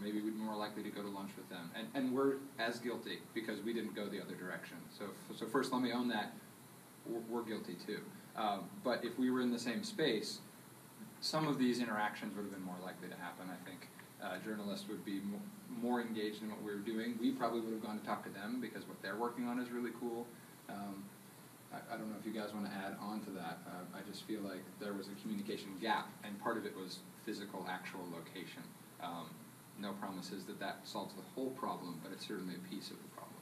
maybe we'd be more likely to go to lunch with them. And we're as guilty because we didn't go the other direction. So first, let me own that. We're guilty too. But if we were in the same space, some of these interactions would have been more likely to happen, I think. Journalists would be more engaged in what we were doing. We probably would have gone to talk to them because what they're working on is really cool. I don't know if you guys want to add on to that. I just feel like there was a communication gap, and part of it was physical, actual location. No promises that that solves the whole problem, but it's certainly a piece of the problem.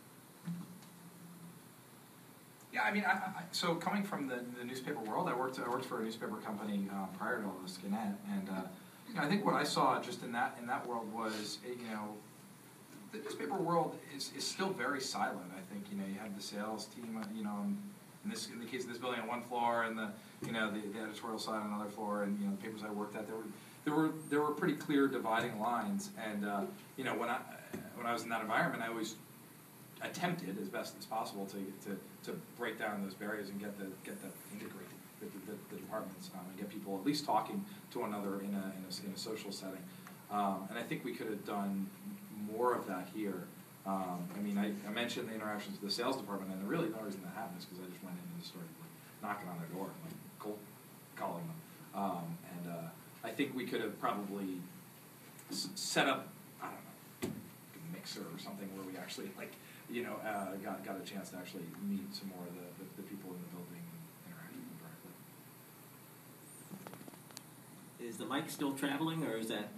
Yeah, I mean, so coming from the newspaper world, I worked for a newspaper company prior to all this, Gannett, and you know, I think what I saw just in that world was, you know, the newspaper world is still very silent. I think, you know, you have the sales team, you know, in the case of this building on one floor, and the editorial side on another floor, and you know, the papers I worked at, there were pretty clear dividing lines, and you know, when I was in that environment, I always attempted as best as possible to break down those barriers and integrate the departments and get people at least talking to one another in a social setting. And I think we could have done more of that here. I mean, I mentioned the interactions with the sales department, and really the reason that happened is because I just went in and started knocking on their door and cold calling them. I think we could have probably set up, I don't know, a mixer or something where we actually got a chance to actually meet some more of the people in the building and interact with them directly. Is the mic still traveling, or is that